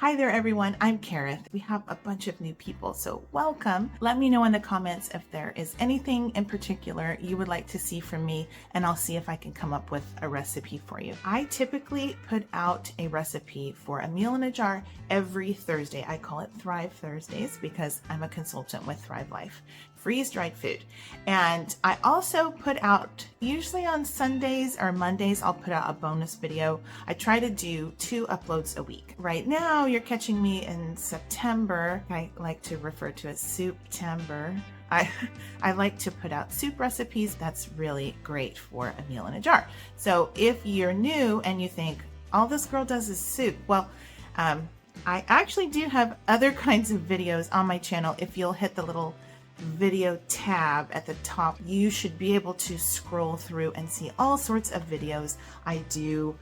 Hi there, everyone. I'm Kareth. We have a bunch of new people, so welcome. Let me know in the comments if there is anything in particular you would like to see from me, and I'll see if I can come up with a recipe for you. I typically put out a recipe for a meal in a jar every Thursday. I call it Thrive Thursdays because I'm a consultant with Thrive Life, freeze-dried food. And I also put out, usually on Sundays or Mondays, I'll put out a bonus video. I try to do 2 uploads a week. Right now, you're catching me in September. I like to refer to as Soup-tember. I like to put out soup recipes. That's really great for a meal in a jar. So if you're new and you think, all this girl does is soup, well, I actually do have other kinds of videos on my channel. If you'll hit the little video tab at the top, you should be able to scroll through and see all sorts of videos. I do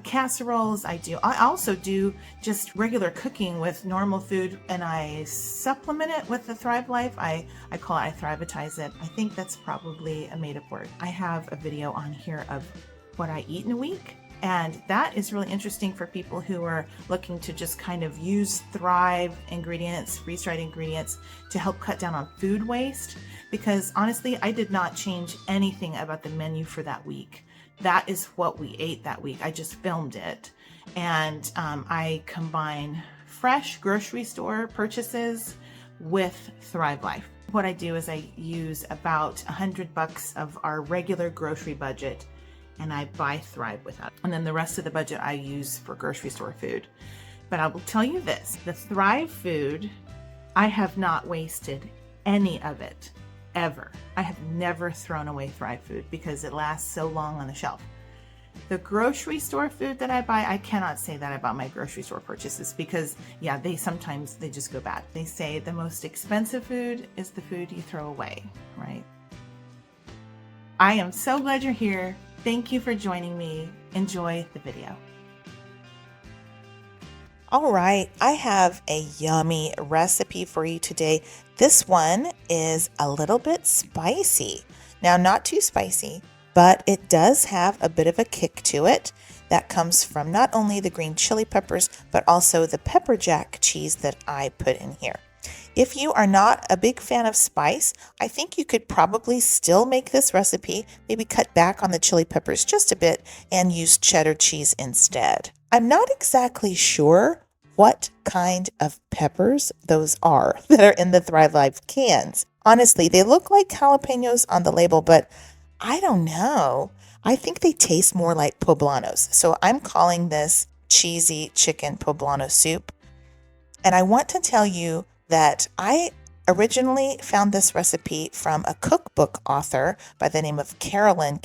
casseroles. I also do just regular cooking with normal food, and I supplement it with the Thrive Life. I call it, I Thrivatize it. I think that's probably a made-up word. I have a video on here of what I eat in a week. And that is really interesting for people who are looking to just kind of use Thrive ingredients, freeze-dried ingredients, to help cut down on food waste. Because honestly, I did not change anything about the menu for that week. That is what we ate that week. I just filmed it. And I combine fresh grocery store purchases with Thrive Life. What I do is I use about $100 of our regular grocery budget, and I buy Thrive with that. And then the rest of the budget I use for grocery store food. But I will tell you this, the Thrive food, I have not wasted any of it, ever. I have never thrown away Thrive food because it lasts so long on the shelf. The grocery store food that I buy, I cannot say that about my grocery store purchases because, yeah, sometimes they just go bad. They say the most expensive food is the food you throw away, right? I am so glad you're here. Thank you for joining me. Enjoy the video. All right, I have a yummy recipe for you today. This one is a little bit spicy. Now, not too spicy, but it does have a bit of a kick to it that comes from not only the green chili peppers, but also the pepper jack cheese that I put in here. If you are not a big fan of spice, I think you could probably still make this recipe, maybe cut back on the chili peppers just a bit and use cheddar cheese instead. I'm not exactly sure what kind of peppers those are that are in the Thrive Life cans. Honestly, they look like jalapenos on the label, but I don't know. I think they taste more like poblanos. So I'm calling this cheesy chicken poblano soup. And I want to tell you that I originally found this recipe from a cookbook author by the name of Carolyn,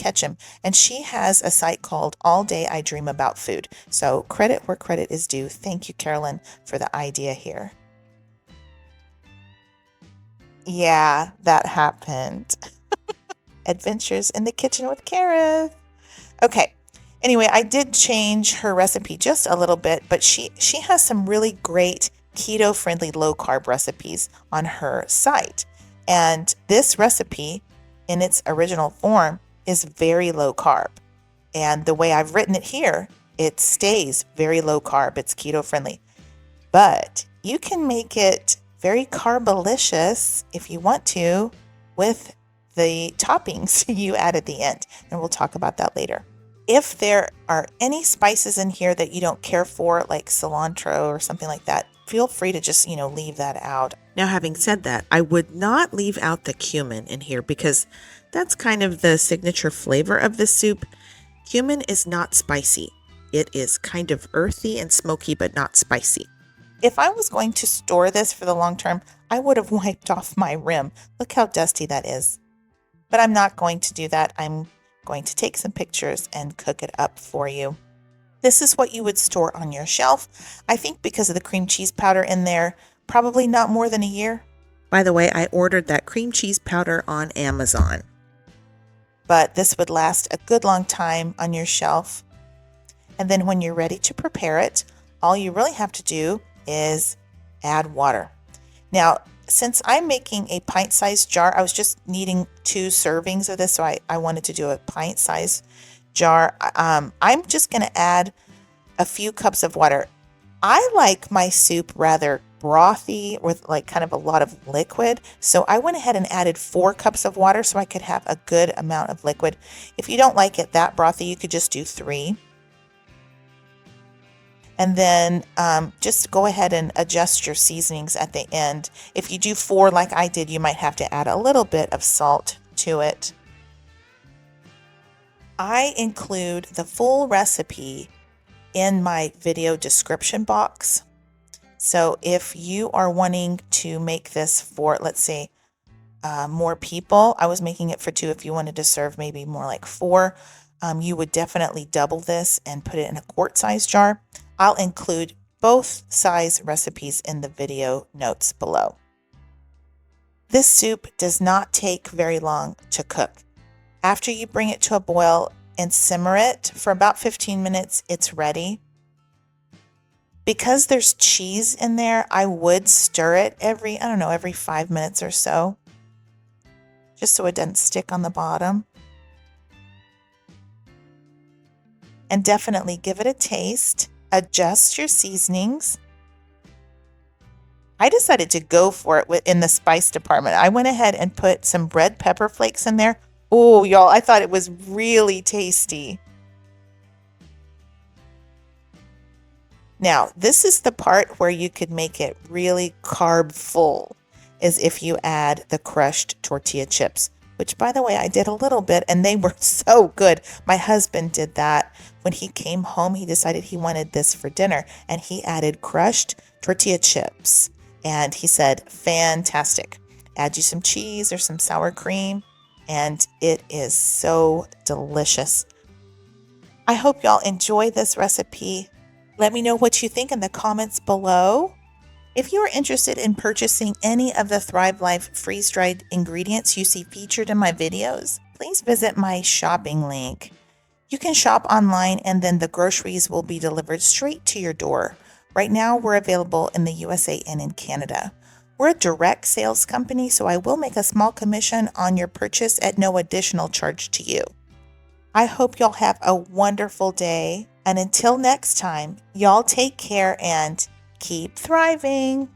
and she has a site called All Day I Dream About Food. So credit where credit is due. Thank you, Carolyn, for the idea here. Yeah, that happened. Adventures in the Kitchen with Kareth. Okay. Anyway, I did change her recipe just a little bit, but she has some really great keto-friendly low-carb recipes on her site. And this recipe, in its original form, is very low-carb. And the way I've written it here, it stays very low-carb. It's keto-friendly. But you can make it very carbolicious if you want to with the toppings you add at the end. And we'll talk about that later. If there are any spices in here that you don't care for, like cilantro or something like that, feel free to just, leave that out. Now, having said that, I would not leave out the cumin in here because that's kind of the signature flavor of the soup. Cumin is not spicy. It is kind of earthy and smoky, but not spicy. If I was going to store this for the long term, I would have wiped off my rim. Look how dusty that is. But I'm not going to do that. I'm going to take some pictures and cook it up for you. This is what you would store on your shelf. I think because of the cream cheese powder in there, probably not more than a year. By the way, I ordered that cream cheese powder on Amazon. But this would last a good long time on your shelf. And then when you're ready to prepare it, all you really have to do is add water. Now, since I'm making a pint-sized jar, I was just needing 2 servings of this, so I wanted to do a pint-sized jar. I'm just going to add a few cups of water. I like my soup rather brothy with like kind of a lot of liquid. So I went ahead and added 4 cups of water so I could have a good amount of liquid. If you don't like it that brothy, you could just do 3. And then just go ahead and adjust your seasonings at the end. If you do 4 like I did, you might have to add a little bit of salt to it. I include the full recipe in my video description box. So if you are wanting to make this for, let's say, more people, I was making it for 2. If you wanted to serve maybe more like 4, you would definitely double this and put it in a quart-size jar. I'll include both size recipes in the video notes below. This soup does not take very long to cook. After you bring it to a boil and simmer it for about 15 minutes, it's ready. Because there's cheese in there, I would stir it every 5 minutes or so, just so it doesn't stick on the bottom. And definitely give it a taste. Adjust your seasonings. I decided to go for it in the spice department. I went ahead and put some red pepper flakes in there. Oh, y'all, I thought it was really tasty. Now, this is the part where you could make it really carb full, is if you add the crushed tortilla chips, which, by the way, I did a little bit and they were so good. My husband did that. When he came home, he decided he wanted this for dinner and he added crushed tortilla chips. And he said, fantastic. Add you some cheese or some sour cream, and it is so delicious. I hope y'all enjoy this recipe. Let me know what you think in the comments below. If you are interested in purchasing any of the Thrive Life freeze-dried ingredients you see featured in my videos, please visit my shopping link. You can shop online and then the groceries will be delivered straight to your door. Right now, we're available in the USA and in Canada. We're a direct sales company, so I will make a small commission on your purchase at no additional charge to you. I hope y'all have a wonderful day. And until next time, y'all take care and keep thriving.